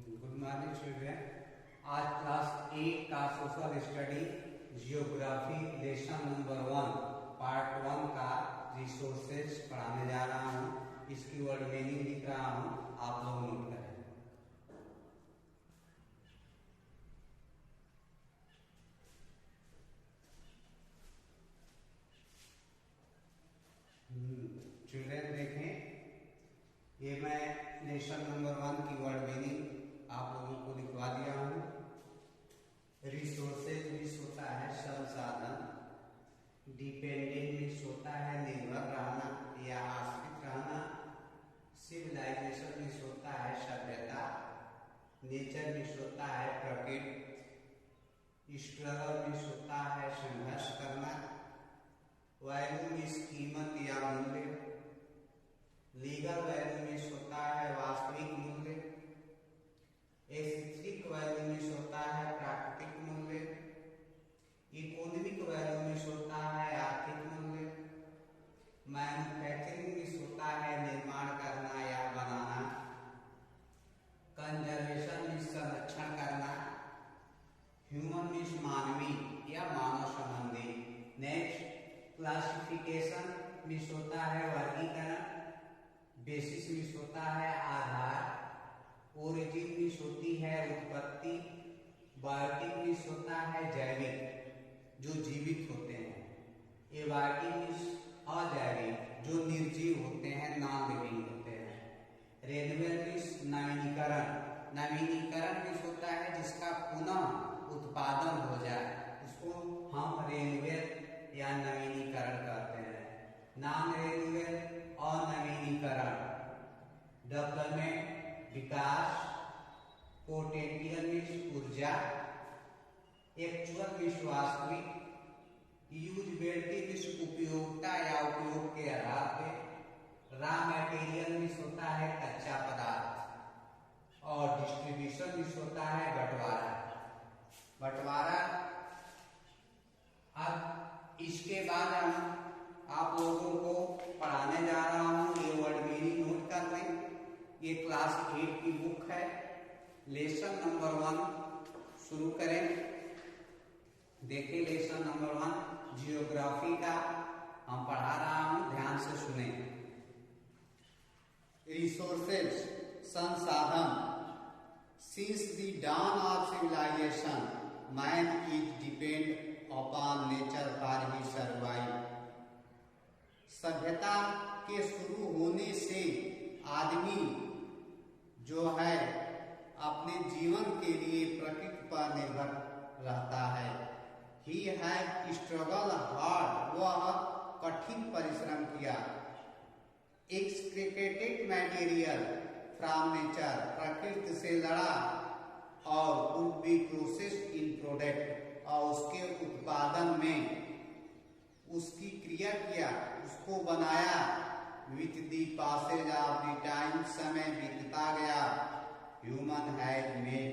Good morning children. आज class 8 का social study geography lesson number 1 part 1 का resources पढ़ाने जा रहा हूँ। इसकी वर्ड मीनिंग लिख रहा हूँ, आप लोग नोट करें। चिल्ड्रन देखें, ये मैं लेसन नंबर 1 की वर्ड मीनिंग आप लोगों को लिखवा दिया हूँ। रिसोर्सेज मीन्स होता है संसाधन, डिपेंडेंट मीन्स होता है निर्भर रहना या आश्रित रहना, सिविलाइजेशन मीन्स होता है सभ्यता, नेचर मीन्स होता है प्रकृति, स्ट्रगल मीन्स होता है संघर्ष करना, वैल्यू मीन्स कीमत या मूल्य, लीगल वैल्यू मीन्स होता है वास्तविक मूल्य, एस्थेटिक वैल्यू मीन्स होता है प्राकृतिक मूल्य, इकोनॉमिक वैल्यू मीन्स होता है आर्थिक मूल्य, मैन्युफैक्चरिंग मीन्स होता है निर्माण करना या बनाना, कंजर्वेशन मीन्स संरक्षण करना, ह्यूमन मीन्स मानवीय या मानव संबंधी। नेक्स्ट क्लासिफिकेशन मीन्स होता है वर्गीकरण, बेसिस मीन्स होता है आधार, ओरिजिन मीन्स होती है उत्पत्ति, बायोटिक मीन्स होता है जैविक जो जीवित होते हैं, एबायोटिक मीन्स अजैविक जो निर्जीव होते हैं नॉन लिविंग होते हैं, रेन्यूअल मीन्स नवीनीकरण, नवीनीकरण मीन्स होता है जिसका पुनः उत्पादन हो जाए, उसको हम रेन्यूअल या नवीनीकरण कहते हैं। नॉन रेन्यूअल अनवीनीकरण, डेवलपमेंट विकास, पोटेंशियल मीन्स ऊर्जा, एक्चुअल मीन्स वास्तविक, यूजबिलिटी मीन्स उपयोगिता या उपयोग के आधार पे, रॉ मटेरियल मीन्स होता है कच्चा पदार्थ, और डिस्ट्रीब्यूशन मीन्स होता है बंटवारा। बंटवारा अब इसके बाद हम आप लोगों को पढ़ाने जा रहा हूँ, ये वर्ड मीनिंग नोट कर लें। ये क्लास 8 की बुक है, लेसन नंबर 1 शुरू करें। देखिए लेसन नंबर 1 जियोग्राफी का हम पढ़ा रहा हूँ, ध्यान से सुने। रिसोर्सेज संसाधन, since the dawn of civilization man is depend upon nature for his survival। सभ्यता के शुरू होने से आदमी जो है अपने जीवन के लिए प्रकृति पर निर्भर रहता है। ही हैव स्ट्रगल हार्ड, वह कठिन परिश्रम किया। एक्सक्रीटेड मटेरियल फ्रॉम नेचर, प्रकृति से लड़ा, और could be processed in product, और उसके उत्पादन में उसकी क्रिया किया, उसको बनाया। With the passage of the time, समय बीतता गया, human has made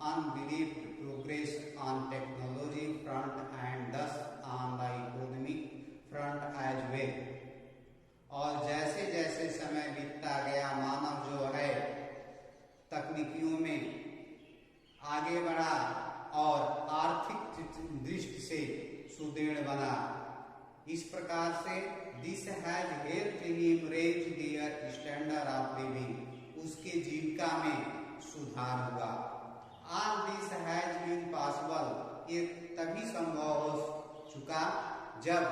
unbelieved progress on technology front and thus on the economic front as well. और जैसे जैसे समय बीतता गया, मानव जो है तकनीकियों में आगे बढ़ा और आर्थिक दृष्टि से सुदृढ़ बना। इस प्रकार से this has helped him raise their standard of living, उसके जीविका में सुधार हुआ। All this has been possible, ये तभी संभव हो चुका जब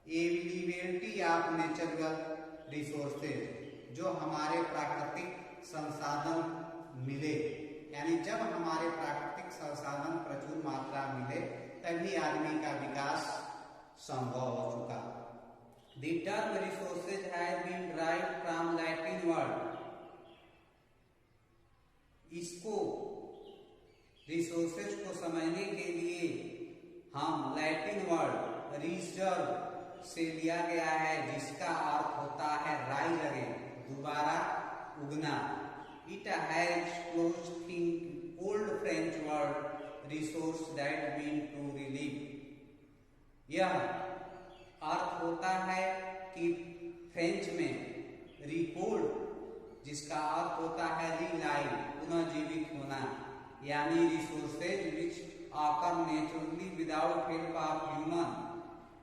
एवेलेबिलिटी ऑफ नेचुरल रिसोर्सेज, जो हमारे प्राकृतिक संसाधन मिले, यानी जब हमारे प्राकृतिक संसाधन प्रचुर मात्रा मिले तभी आदमी का विकास संभव हो चुका। The term resources has been derived from Latin word। इसको रिसोर्सेज को समझने के लिए हम लैटिन वर्ड रिजर्व से लिया गया है, जिसका अर्थ होता है राइज अगेन, दोबारा उगना। It has close think old French word resource that mean to relieve। यह अर्थ होता है कि फ्रेंच में रिपोर्ट जिसका अर्थ होता है रीलाइव, पुनः जीवित होना, यानी resources which occur naturally without help of human,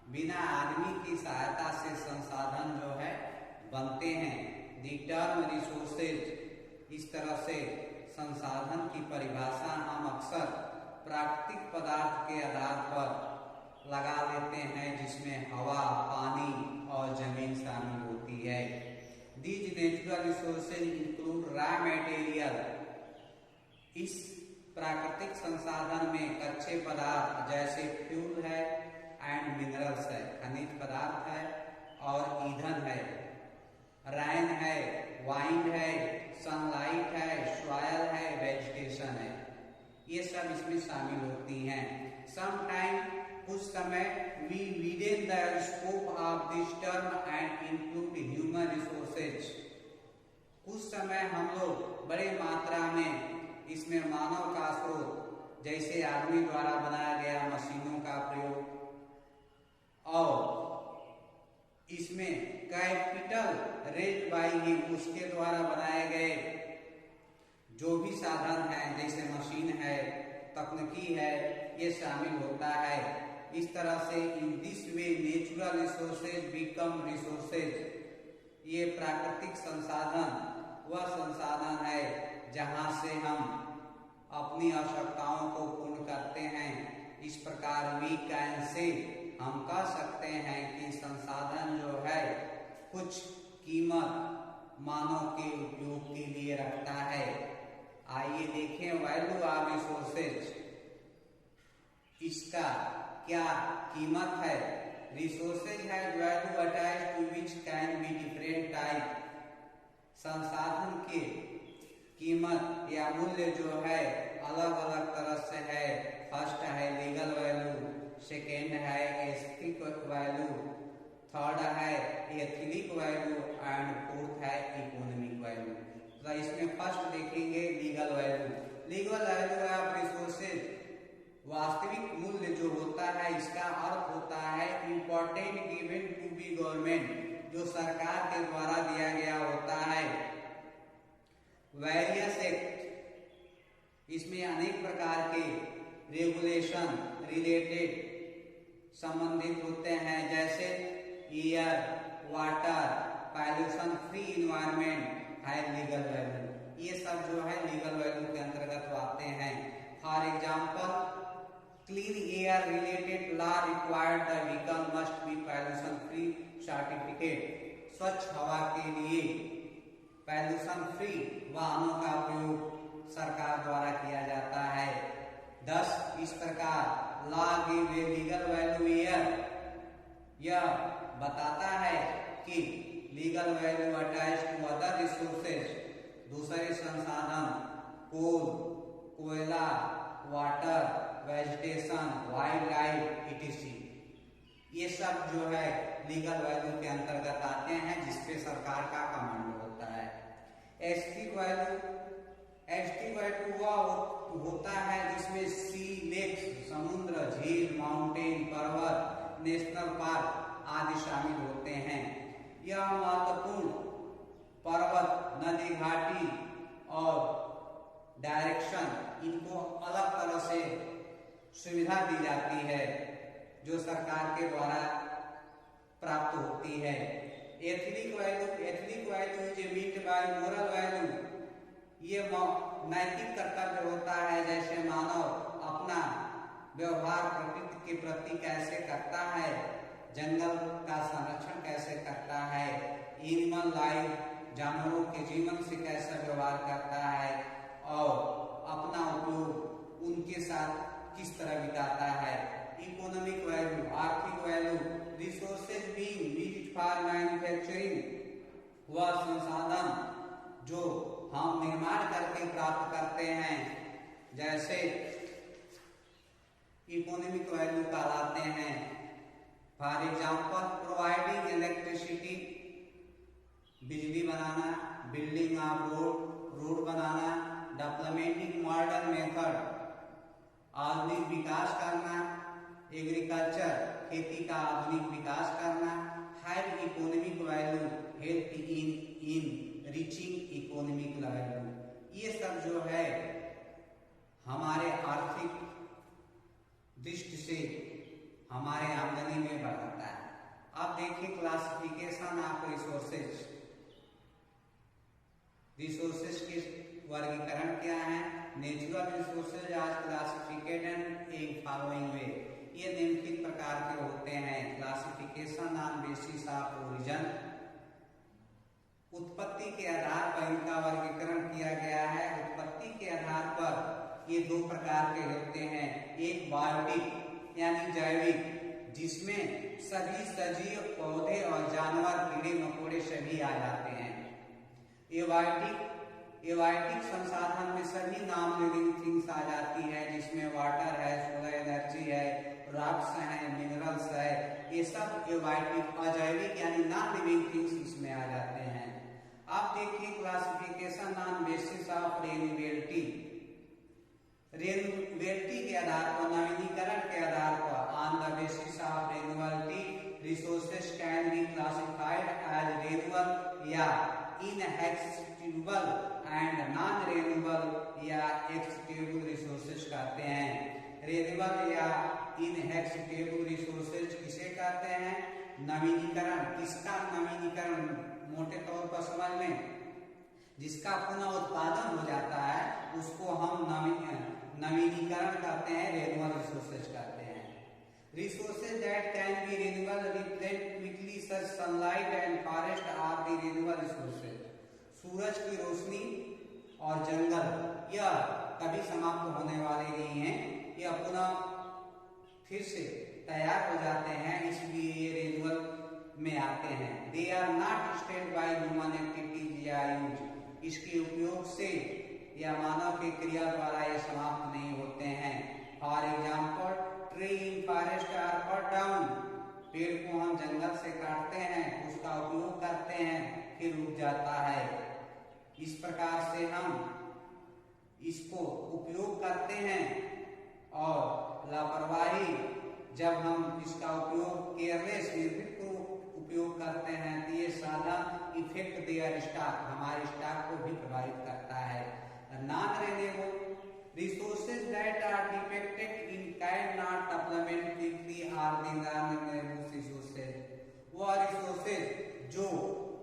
बिना आदमी की सहायता से संसाधन जो है बनते हैं। द टर्म रिसोर्सेज, इस तरह से संसाधन की परिभाषा हम अक्सर प्राकृतिक पदार्थ के आधार पर लगा लेते हैं, जिसमें हवा, पानी और जमीन शामिल होती है। These natural resources include raw material, इस प्राकृतिक संसाधन में कच्चे पदार्थ जैसे फ्यूल है एंड मिनरल्स है, खनिज पदार्थ है और ईंधन है, रैन है, वाइंड है, सनलाइट है, सॉयल है, वेजिटेशन है, ये सब इसमें शामिल होती हैं। समटाइम, कुछ समय, we within the scope of this term and include human resources, कुछ समय हम लोग बड़े मात्रा में इसमें मानव का स्रोत जैसे आदमी द्वारा बनाया गया मशीनों का प्रयोग और इसमें कैपिटल रेट बाई हिम, उसके द्वारा बनाए गए जो भी साधन हैं जैसे मशीन है, तकनीकी है, ये शामिल होता है। इस तरह से in this way natural resources become resources, ये प्राकृतिक संसाधन वह संसाधन है जहां से हम अपनी आवश्यकताओं को पूर्ण करते हैं। इस प्रकार वी कैन से, हम कह सकते हैं कि संसाधन जो है कुछ कीमत मानव के उपयोग के लिए रखता है। आइए देखें वैल्यू ऑफ रिसोर्सेज, इसका क्या कीमत है। Resources has value attached to which can be different type, संसाधन के कीमत या मूल्य जो है अलग अलग तरह से है। फर्स्ट है लीगल वैल्यू, सेकेंड है एस्थेटिक वैल्यू, थर्ड है एथिनिक वैल्यू एंड फोर्थ है इकोनॉमिक वैल्यू। तो इसमें फर्स्ट देखेंगे legal value. Legal value of resources, वास्तविक मूल्य जो होता है इसका अर्थ होता है important given to be government, जो सरकार के द्वारा दिया गया होता है। वेरियस एक्ट, इसमें अनेक प्रकार के रेगुलेशन रिलेटेड संबंधित होते हैं, जैसे air, water, pollution free environment है लीगल वैल्यू, ये सब जो है लीगल वैल्यू के अंतर्गत आते हैं। For example, clean air related law required the vehicle must be pollution free certificate, स्वच्छ हवा के लिए पॉल्यूशन फ्री वाहनों का प्रयोग सरकार द्वारा किया जाता है। 10 इस प्रकार law give a legal value air, यह बताता है कि legal value attach to other resources, दूसरे संसाधन, कोल, कोयला, water, vegetation, wild life ETC, ये सब जो है लीगल वैल्यू के अंतर्गत आते हैं, जिसपे सरकार का कमांड होता है। एस्थेटिक वैल्यू, एस्थेटिक वैल्यू वह होता है जिसमें सी, लेक्स, समुद्र, झील, माउंटेन, पर्वत, नेशनल पार्क आदि शामिल होते हैं। यह महत्वपूर्ण पर्वत, नदी, घाटी और डायरेक्शन, इनको अलग तरह से सुविधा दी जाती है जो सरकार के द्वारा प्राप्त होती है। Ethnic value, ethnic value is meet by moral value, ये नैतिक कर्तव्य होता है, जैसे मानव अपना व्यवहार प्रकृति के प्रति कैसे करता है, जंगल का संरक्षण कैसे करता है, एनिमल लाइफ, जानवरों के जीवन से कैसा व्यवहार करता है और अपना उपयोग उनके साथ किस तरह बिताता है। इकोनॉमिक वैल्यू, आर्थिक value, resources being used for manufacturing, वह संसाधन जो हम निर्माण करके प्राप्त करते हैं, जैसे इकोनॉमिक वैल्यू कहलाते हैं। फॉर एग्जाम्पल, प्रोवाइडिंग इलेक्ट्रिसिटी, बिजली बनाना, बिल्डिंग ऑफ रोड बनाना, डेवलपमेंटिंग मॉडर्न मेथड, आधुनिक विकास करना, एग्रीकल्चर, खेती का आधुनिक विकास करना, high economic value, help in reaching economic level. ये सब जो है हमारे आर्थिक दृष्टि से हमारे आमदनी में बढ़ाता है। अब देखिए क्लासिफिकेशन ऑफ रिसोर्सेज। रिसोर्सेज के वर्गीकरण क्या है? Natural resources are classificated in following way. ये निम्नलिखित प्रकार के होते हैं। Classification on basis of origin, उत्पत्ति के आधार पर इनका वर्गीकरण किया गया है। उत्पत्ति के आधार पर ये दो प्रकार के होते हैं। एक बायोटिक यानी जैविक, जिसमें सभी सजीव, पौधे और जानवर, कीड़े मकोड़े सभी आ जाते हैं। एबायोटिक संसाधन में सभी नॉन लिविंग थिंग्स आ जाती है, जिसमें वाटर है, सोलर एनर्जी है, रॉक्स है, मिनरल्स है। ये सब एबायोटिक, अजैविक यानी नॉन लिविंग थिंग्स इसमें आ जाते हैं। आप देखिए classification on basis of renewability. Renewability के आधार पर, नवीनीकरण के आधार पर, on the basis of renewability resources can be classified as renewable या इनएक्सटिबल एंड नॉन रेन्यूएबल या एक्सटिबल रिसोर्सेज कहते हैं। रेन्यूएबल या इनएक्सटिबल रिसोर्सेज किसे कहते हैं? नवीनीकरण। किसका नवीनीकरण? मोटे तौर पर समझ लें, जिसका पुनः उत्पादन हो जाता है उसको हम नवीनीकरण कहते हैं, रेन्यूएबल रिसोर्सेज कहते हैं। Resources that can be renewable replenish quickly such sunlight and forest are the renewable resources. सूरज की रोशनी और जंगल यह कभी समाप्त होने वाले नहीं हैं, यह पुनः फिर से तैयार हो जाते हैं, इसलिए ये रिन्यूएबल में आते हैं। They are not stayed by human activities या यूज। इसके उपयोग से या मानव की क्रिया द्वारा ये समाप्त नहीं होते हैं। For example, tree in forest are cut down. पेड़ को हम जंगल से काटते हैं, उसका उपयोग करते हैं, फिर उग जाता है। इस प्रकार से हम इसको उपयोग करते हैं और लापरवाही जब हम इसका उपयोग केयरलेस, निर्भीक उपयोग करते हैं तो ये साधन इफेक्ट देयर स्टॉक, हमारे स्टॉक को भी प्रभावित करता है। Non renewable resources that are defected in can not supplement quickly are the non renewable resources. वो रिसोर्सेज जो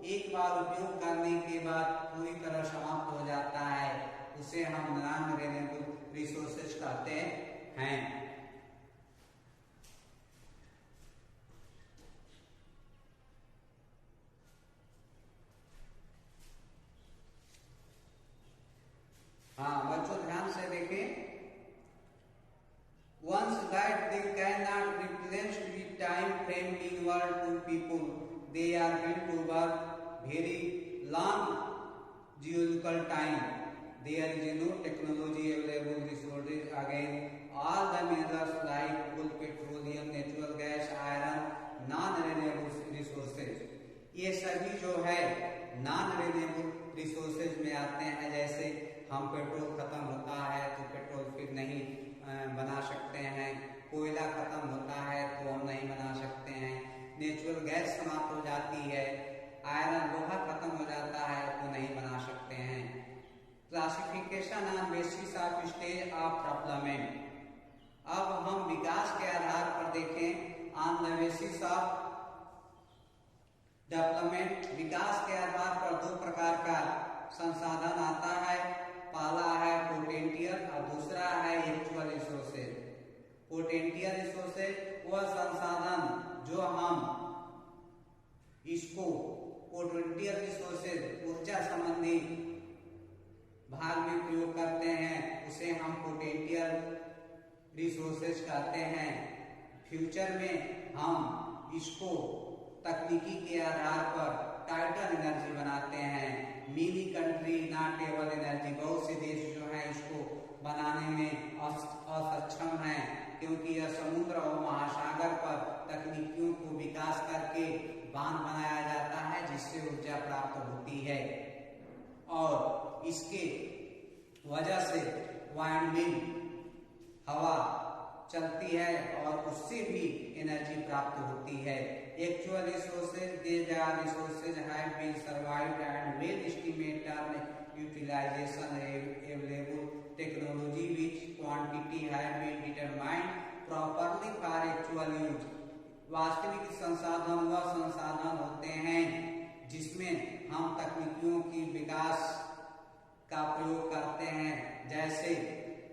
एक बार उपयोग करने के बाद पूरी तरह समाप्त हो जाता है, उसे हम नॉन रेन्यूएबल रिसोर्सेज कहते हैं। हाँ बच्चों ध्यान से देखें। Once that they cannot replenish the time frame involved to people, they are built over very long geological time. There is no technology available resources again. All the minerals like coal, petroleum, natural gas, iron, non-renewable resources. ये सभी जो है non renewable resources में आते हैं। जैसे हम petrol खत्म होता है तो पेट्रोल फिर नहीं बना सकते हैं, कोयला खत्म होता है तो हम नहीं बना सकते हैं, नेचुरल गैस समाप्त हो जाती है, आयरन लोहा खत्म हो जाता है तो नहीं बना सकते हैं। Classification on basis of stage of development. अब हम विकास के आधार पर देखें। On the basis of development, विकास के आधार पर दो प्रकार का संसाधन आता है। पहला है पोटेंशियल और दूसरा है एक्चुअल रिसोर्सेज। पोटेंशियल रिसोर्सेज वह संसाधन जो हम इसको पोटेंशियल रिसोर्सेज ऊर्जा संबंधी भाग में प्रयोग करते हैं, उसे हम पोटेंशियल रिसोर्सेज कहते हैं। फ्यूचर में हम इसको तकनीकी के आधार पर टाइटल एनर्जी बनाते हैं। Mini country not able energy, बहुत से देश जो है इसको बनाने में असक्षम हैं, क्योंकि यह समुद्र और महासागर पर तकनीकियों को विकास करके बांध बनाया जाता है, जिससे ऊर्जा प्राप्त होती है और इसके वजह से वाइंडिंग हवा चलती है और उससे भी एनर्जी प्राप्त होती है। Actual resources, these are resources have been survived and well estimated utilization available technology which quantity have been determined properly for actual use. वास्तविक संसाधन वह संसाधन होते हैं जिसमें हम तकनीकियों की विकास का प्रयोग करते हैं, जैसे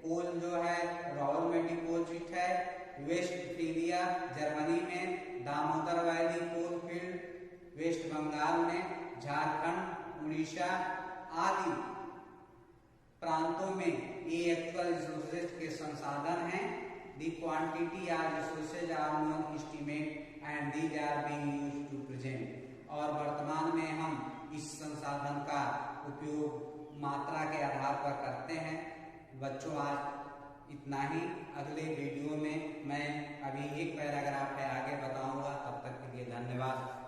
कोल जो है रॉयल में डिपोजिट है वेस्टफीलिया जर्मनी में, Damodar valley coal field west Bengal में, झारखंड, उड़ीसा आदि प्रांतों में ये एक्चुअल रिसोर्सेज के संसाधन हैं। The quantity or resources are known estimate and these are being used to present। और वर्तमान में हम इस संसाधन का उपयोग मात्रा के आधार पर करते हैं। बच्चों आज इतना ही। अगले वीडियो में मैं अभी एक पैराग्राफ है आगे बताऊंगा। तब तक के लिए धन्यवाद।